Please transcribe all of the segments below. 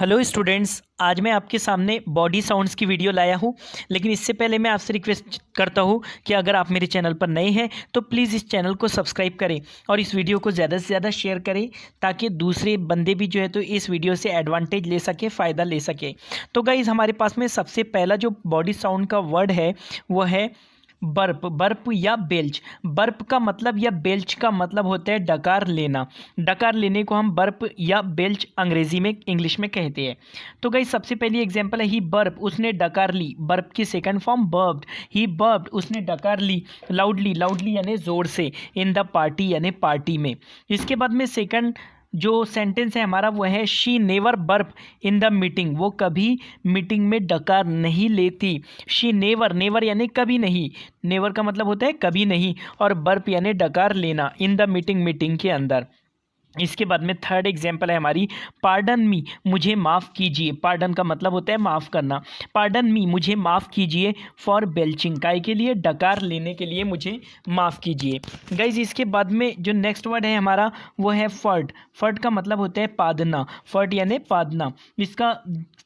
Hello students, आज मैं आपके सामने बॉडी साउंड्स की वीडियो लाया हूँ। लेकिन इससे पहले मैं आपसे रिक्वेस्ट करता हूँ कि अगर आप मेरे चैनल पर नए हैं तो प्लीज़ इस चैनल को सब्सक्राइब करें और इस वीडियो को ज़्यादा से ज़्यादा शेयर करें ताकि दूसरे बंदे भी जो है तो इस वीडियो से एडवांटेज ले सके, फ़ायदा ले सके। तो गाइज़, हमारे पास में सबसे पहला जो बॉडी साउंड का वर्ड है वो है बर्प। बर्प या बेल्च। बर्प का मतलब या बेल्च का मतलब होता है डकार लेना। डकार लेने को हम बर्प या बेल्च अंग्रेजी में, इंग्लिश में कहते हैं। तो गाइस, सबसे पहली एग्जांपल है ही बर्प, उसने डकार ली। बर्प की सेकंड फॉर्म बर्प्ड। ही बर्प्ड, उसने डकार ली लाउडली। लाउडली यानी ज़ोर से, इन द पार्टी यानी पार्टी में। इसके बाद में सेकंड जो सेंटेंस है हमारा वो है she never burp in the meeting. वो कभी मीटिंग में डकार नहीं लेती। शी नेवर, नेवर यानी कभी नहीं। नेवर का मतलब होता है कभी नहीं, और बर्प यानी डकार लेना इन द मीटिंग, मीटिंग के अंदर। इसके बाद में थर्ड एग्जाम्पल है हमारी पार्डन मी, मुझे माफ़ कीजिए। पार्डन का मतलब होता है माफ़ करना। पार्डन मी, मुझे माफ़ कीजिए फॉर बेल्चिंग, काय के लिए, डकार लेने के लिए मुझे माफ़ कीजिए। गाइज, इसके बाद में जो नेक्स्ट वर्ड है हमारा वो है फर्ट। फर्ट का मतलब होता है पादना। फर्ट यानी पादना। इसका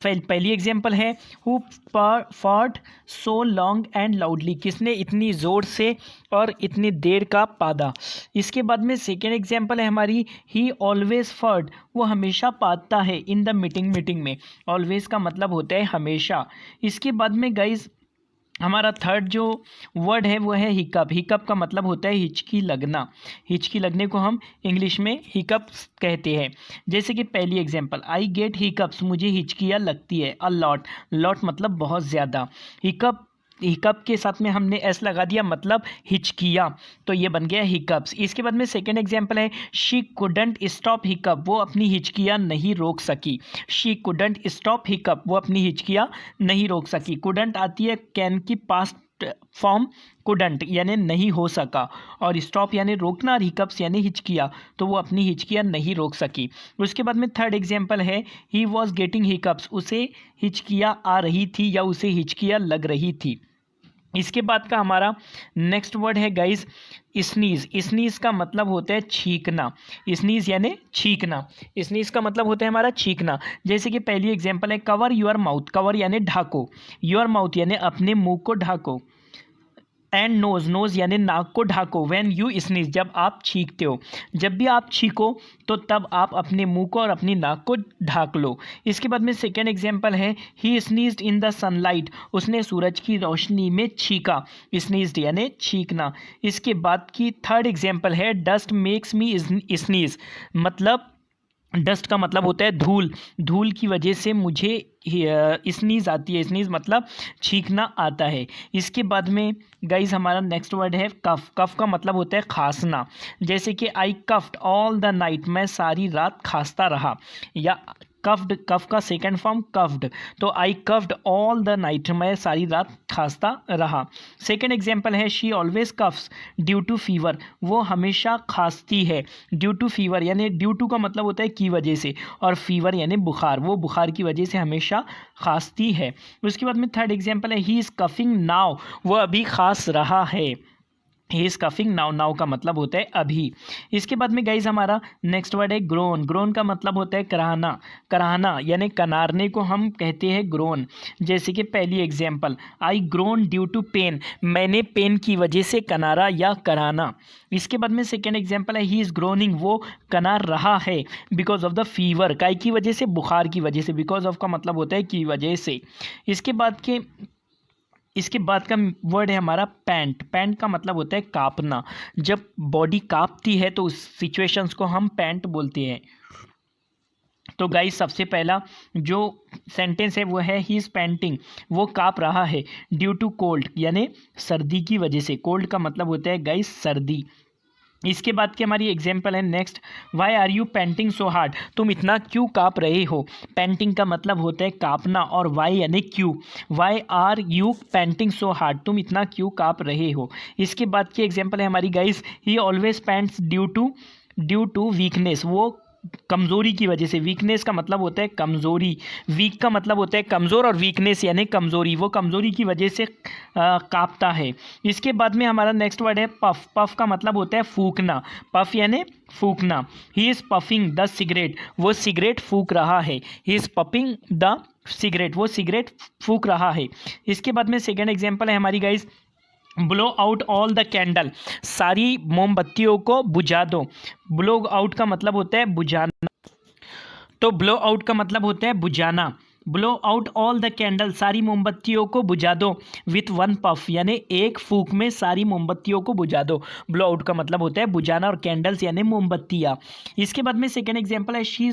पहली एग्जाम्पल है who fought so long and loudly, किसने इतनी ज़ोर से और इतनी देर का पादा। इसके बाद में सेकेंड एग्जाम्पल है हमारी ही ऑलवेज फर्ट, वो हमेशा पादता है इन द मीटिंग, मीटिंग में। ऑलवेज का मतलब होता है हमेशा। इसके बाद में गाइज हमारा थर्ड जो वर्ड है वो है हिकअप। हिकअप का मतलब होता है हिचकी लगना। हिचकी लगने को हम इंग्लिश में हिकअप्स कहते हैं। जैसे कि पहली एग्जांपल, आई गेट हिकअप्स, मुझे हिचकियाँ लगती है। अ लॉट, लॉट मतलब बहुत ज़्यादा। हिकअप, हिकअप के साथ में हमने एस लगा दिया, मतलब हिचकियाँ, तो ये बन गया हिकअप्स। इसके बाद में second example is she couldn't stop hiccup, वो अपनी हिचकियाँ नहीं रोक सकी। शी कुडंट स्टॉप हिकअप, वो अपनी हिचकियाँ नहीं रोक सकी। कुडंट आती है कैन की पास्ट फॉर्म, कुडंट यानी नहीं हो सका, और स्टॉप यानी रोकना, और हिकअप्स यानी हिचकियाँ, तो वो अपनी हिचकियाँ नहीं रोक सकी। उसके बाद में थर्ड एग्जांपल है ही वॉज गेटिंग हिकअप्स, उसे हिचकियाँ आ रही थी या उसे हिचकियाँ लग रही थी। इसके बाद का हमारा नेक्स्ट वर्ड है गाइस स्नीज। स्नीज का मतलब होता है छींकना। स्नीज यानी छींकना। स्नीज का मतलब होता है हमारा छींकना। जैसे कि पहली एग्जांपल है कवर योर माउथ। कवर यानी ढाको, योर माउथ यानी अपने मुंह को ढाको, एंड नोज, नोज यानी नाक को ढाको। व्हेन यू स्नीज, जब आप छींकते हो। जब भी आप छींको तो तब आप अपने मुंह को और अपनी नाक को ढाक लो। इसके बाद में सेकेंड एग्जांपल है ही स्नीज्ड इन द सनलाइट, उसने सूरज की रोशनी में छींका। स्नीज्ड यानी छींकना। इसके बाद की थर्ड एग्जांपल है डस्ट मेक्स मी स्नीज, मतलब डस्ट का मतलब होता है धूल। धूल की वजह से मुझे स्नीज आती है। स्नीज मतलब छींकना आता है। इसके बाद में गाइज हमारा नेक्स्ट वर्ड है कफ। कफ का मतलब होता है खांसना। जैसे कि आई कफ्ड ऑल द नाइट, मैं सारी रात खांसता रहा। या कफ्ड, कफ का सेकंड फॉर्म कफ्ड, तो I coughed all the night, मैं सारी रात खांसता रहा। Second example is she always coughs due to fever, वो हमेशा खांसती है। ड्यू टू फीवर यानी ड्यू टू का मतलब होता है की वजह से, और फीवर यानी बुखार, वो बुखार की वजह से हमेशा खांसती है। उसके बाद में थर्ड एग्जांपल है ही इज़ कफिंग नाउ, वो अभी खांस रहा है। He is coughing now, now का मतलब होता है अभी। इसके बाद में गाइज हमारा नेक्स्ट वर्ड है ग्रोन। ग्रोन का मतलब होता है कराहना। कराहना यानी कनारने को हम कहते हैं ग्रोन। जैसे कि पहली example I groaned due to pain, मैंने पेन की वजह से कनारा या कराना। इसके बाद में सेकेंड एग्जांपल है ही इज़ ग्रोनिंग, वो कनार रहा है बिकॉज ऑफ द फीवर, काय की वजह से, बुखार की वजह से। बिकॉज ऑफ का मतलब होता है की वजह से। इसके बाद का वर्ड है हमारा पैंट। पैंट का मतलब होता है कांपना। जब बॉडी कांपती है तो उस सिचुएशंस को हम पैंट बोलते हैं। तो गाइस, सबसे पहला जो सेंटेंस है वो है ही इज़ पैंटिंग, वो कांप रहा है ड्यू टू कोल्ड यानी सर्दी की वजह से। कोल्ड का मतलब होता है गाइस सर्दी। इसके बाद की हमारी एग्जाम्पल है next, why are you painting so hard, तुम इतना क्यों काँप रहे हो। पेंटिंग का मतलब होता है काँपना, और वाई यानी क्यों। Why are you painting so hard, तुम इतना क्यों काँप रहे हो। इसके बाद की एग्जाम्पल है हमारी guys he always paints due to weakness, वो कमज़ोरी की वजह से। वीकनेस का मतलब होता है कमज़ोरी, वीक का मतलब होता है कमज़ोर, और वीकनेस यानी कमज़ोरी, वो कमज़ोरी की वजह से कांपता है। इसके बाद में हमारा नेक्स्ट वर्ड है पफ। पफ का मतलब होता है फूंकना, पफ यानी फूंकना। He is puffing the cigarette, वो सिगरेट फूंक रहा है। He is puffing the cigarette, वो सिगरेट फूंक रहा है। इसके बाद में सेकेंड एग्जाम्पल है हमारी guys blow out all the candle, सारी मोमबत्तियों को बुझा दो। ब्लो आउट का मतलब होता है बुझाना, तो ब्लो आउट का मतलब होता है बुझाना। Blow out all the candle, सारी मोमबत्तियों को बुझा दो विथ वन पफ, यानी एक फूक में सारी मोमबत्तियों को बुझा दो। ब्लो आउट का मतलब होता है बुझाना, और कैंडल्स यानी मोमबत्तियाँ। इसके बाद में सेकेंड एग्जाम्पल है शी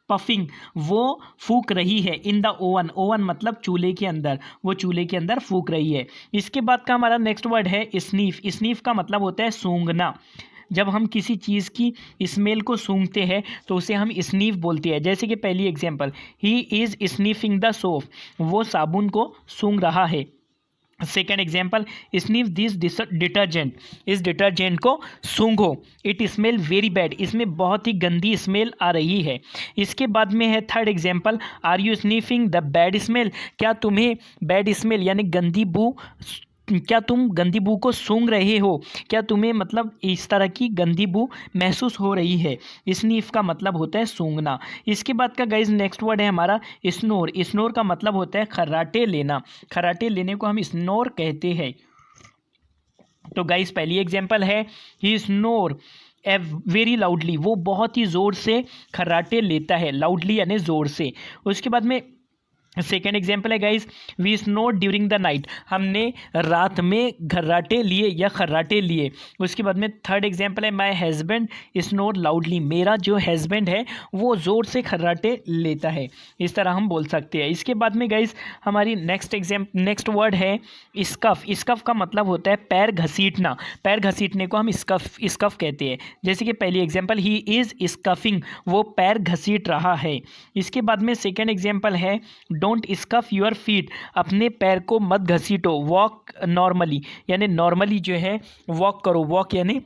पफिंग, वो फूक रही है इन द ओवन। ओवन मतलब चूल्हे के अंदर, वो चूल्हे के अंदर फूक रही है। इसके बाद का हमारा नेक्स्ट वर्ड है स्नीफ। स्नीफ का मतलब होता है सूंघना। जब हम किसी चीज़ की स्मेल को सूंघते हैं तो उसे हम स्नीफ बोलते हैं। जैसे कि पहली example, he is sniffing the soap, वो साबुन को सूंघ रहा है। Second example, sniff this detergent, इस डिटर्जेंट को सूंघो। इट स्मेल वेरी बैड, इसमें बहुत ही गंदी स्मेल आ रही है। इसके बाद में है third example, are you sniffing the bad smell, क्या तुम्हें बैड स्मेल यानी गंदी बू, क्या तुम गंदी बू को सूंघ रहे हो, क्या तुम्हें मतलब इस तरह की गंदी बू महसूस हो रही है। स्नीफ का मतलब होता है सूंघना। इसके बाद का गाइज नेक्स्ट वर्ड है हमारा स्नोर। स्नोर का मतलब होता है खर्राटे लेना, खर्राटे लेने को हम स्नोर कहते हैं। तो गाइज पहली एग्जांपल है ही स्नोर वेरी लाउडली, वो बहुत ही ज़ोर से खर्राटे लेता है, लाउडली यानी ज़ोर से। उसके बाद में सेकेंड एग्जाम्पल है guys we snored during the night, हमने रात में खर्राटे लिए या खर्राटे लिए। उसके बाद में थर्ड एग्जाम्पल है माई हस्बैंड स्नोड लाउडली, मेरा जो हस्बैंड है वो ज़ोर से खर्राटे लेता है। इस तरह हम बोल सकते हैं। इसके बाद में गाइज हमारी नेक्स्ट वर्ड है स्कफ। स्कफ का मतलब होता है पैर घसीटना, पैर घसीटने को हम स्कफ कहते हैं। जैसे कि पहली एग्जाम्पल, ही इज़ स्कफिंग, वो पैर घसीट रहा है। इसके बाद में सेकेंड एग्जाम्पल है डोंट स्कफ योर फीट, अपने पैर को मत घसीटो। वॉक नॉर्मली, यानी नॉर्मली जो है वॉक करो, वॉक यानी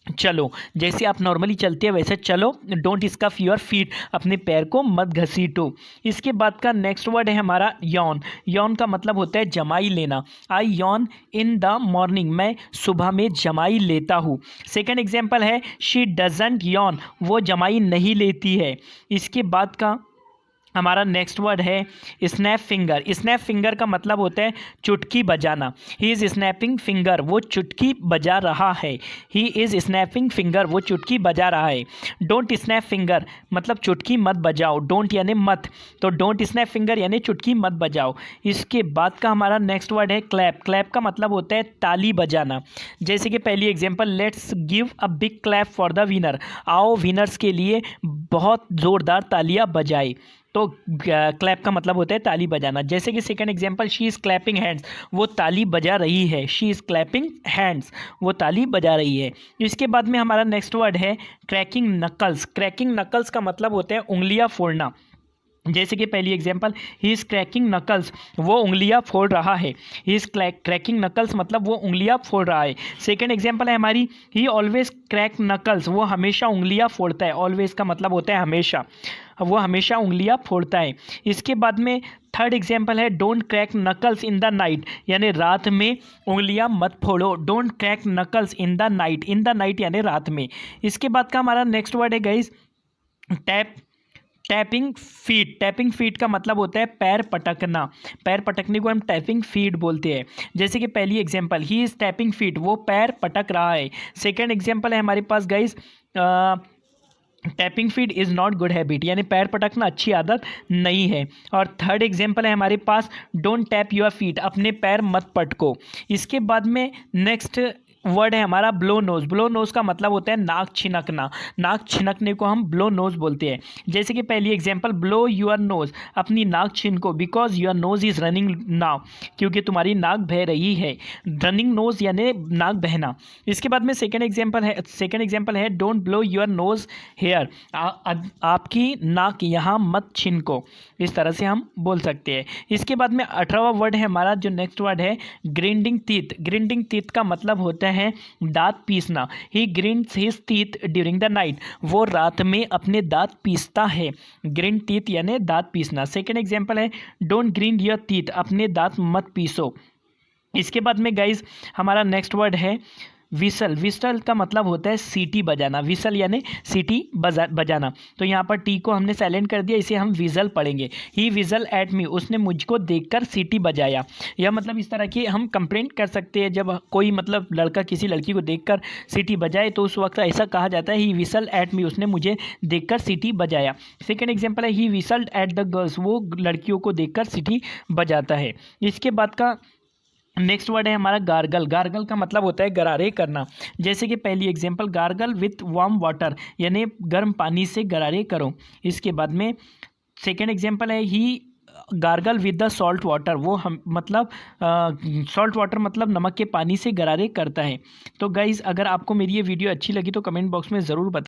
चलो, जैसे आप नॉर्मली चलते हैं वैसे चलो। डोंट स्कफ योर फीट, अपने पैर को मत घसीटो। इसके बाद का नेक्स्ट वर्ड है हमारा यॉन। यॉन का मतलब होता है जमाई लेना। आई यॉन इन द मॉर्निंग, मैं सुबह में जमाई लेता हूँ। सेकेंड एग्जाम्पल है शी डजंट यॉन, वो जमाई नहीं लेती है। इसके बाद का हमारा नेक्स्ट वर्ड है स्नैप फिंगर। स्नैप फिंगर का मतलब होता है चुटकी बजाना। ही इज़ स्नैपिंग फिंगर, वो चुटकी बजा रहा है। ही इज़ स्नैपिंग फिंगर, वो चुटकी बजा रहा है। डोंट स्नैप फिंगर मतलब चुटकी मत बजाओ, डोंट यानी मत, तो डोंट स्नैप फिंगर यानी चुटकी मत बजाओ। इसके बाद का हमारा नेक्स्ट वर्ड है क्लैप। क्लैप का मतलब होता है ताली बजाना। जैसे कि पहली example, let's give a big clap for the winner, आओ विनर्स के लिए बहुत ज़ोरदार तालियां बजाए। तो क्लैप का मतलब होता है ताली बजाना। जैसे कि second example, she is clapping hands, वो ताली बजा रही है। शी इज़ क्लैपिंग हैंड्स, वो ताली बजा रही है। इसके बाद में हमारा नेक्स्ट वर्ड है क्रैकिंग नकल्स। क्रैकिंग नकल्स का मतलब होता है उंगलियां फोड़ना। जैसे कि पहली example, he is cracking knuckles, वो उंगलियां फोड़ रहा है। ही इज़ क्रैकिंग नकल्स मतलब वो उंगलियां फोड़ रहा है। सेकंड एग्जांपल है हमारी ही ऑलवेज क्रैक नकल्स, वो हमेशा उंगलियां फोड़ता है। ऑलवेज का मतलब होता है हमेशा, वो हमेशा उंगलियां फोड़ता है। इसके बाद में थर्ड एग्जाम्पल है don't crack knuckles in the night, यानी रात में उंगलियां मत फोड़ो। Don't crack knuckles in the night, in the night यानी रात में। इसके बाद का हमारा नेक्स्ट वर्ड है guys tapping feet. Tapping feet का मतलब होता है पैर पटकना। पैर पटकने को हम टैपिंग फीट बोलते हैं। जैसे कि पहली example, he is tapping feet, वो पैर पटक रहा है। सेकंड एग्जांपल है हमारे पास guys tapping feet is not good habit, यानी पैर पटकना अच्छी आदत नहीं है। और थर्ड एग्जांपल है हमारे पास डोंट टैप योर फीट, अपने पैर मत पटको। इसके बाद में नेक्स्ट वर्ड है हमारा ब्लो नोज। ब्लो नोज का मतलब होता है नाक छिनकना। नाक छिनकने को हम ब्लो नोज बोलते हैं। जैसे कि पहली एग्जांपल, ब्लो योर नोज, अपनी नाक छिनको, because your nose is running now, क्योंकि तुम्हारी नाक बह रही है। रनिंग नोज यानी नाक बहना। इसके बाद में सेकेंड एग्जाम्पल है don't blow your nose here, आपकी नाक यहाँ मत छिनको। इस तरह से हम बोल सकते हैं। इसके बाद में 18वां वर्ड है हमारा जो नेक्स्ट वर्ड है ग्रिंडिंग टीथ। ग्रिंडिंग टीथ का मतलब होता है है दांत पीसना। He grinds his teeth during the night, वो रात में अपने दांत पीसता है। ग्रिंड टीथ यानी दांत पीसना। सेकेंड एग्जाम्पल है डोंट ग्रिंड योर टीथ, अपने दांत मत पीसो। इसके बाद में गाइज हमारा नेक्स्ट वर्ड है विसल। विसल का मतलब होता है सीटी बजाना। विसल यानी सीटी बजाना। तो यहाँ पर टी को हमने साइलेंट कर दिया, इसे हम विजल पढ़ेंगे। ही विजल एट मी, उसने मुझको देखकर सीटी बजाया। यह मतलब इस तरह की हम कंप्लेंट कर सकते हैं, जब कोई मतलब लड़का किसी लड़की को देखकर सीटी बजाए तो उस वक्त ऐसा कहा जाता है ही विसल एट मी, उसने मुझे देखकर सीटी बजाया। सेकेंड एग्जाम्पल है ही विसल्ड एट द गर्ल्स, वो लड़कियों को देखकर सीटी बजाता है। इसके बाद का नेक्स्ट वर्ड है हमारा गार्गल। गार्गल का मतलब होता है गरारे करना। जैसे कि पहली example gargle with warm water, यानी गर्म पानी से गरारे करो। इसके बाद में सेकेंड एग्जांपल है he gargle with the salt water, वो हम मतलब सॉल्ट वाटर मतलब नमक के पानी से गरारे करता है। तो गाइज़ अगर आपको मेरी ये वीडियो अच्छी लगी तो कमेंट बॉक्स में ज़रूर बताएं।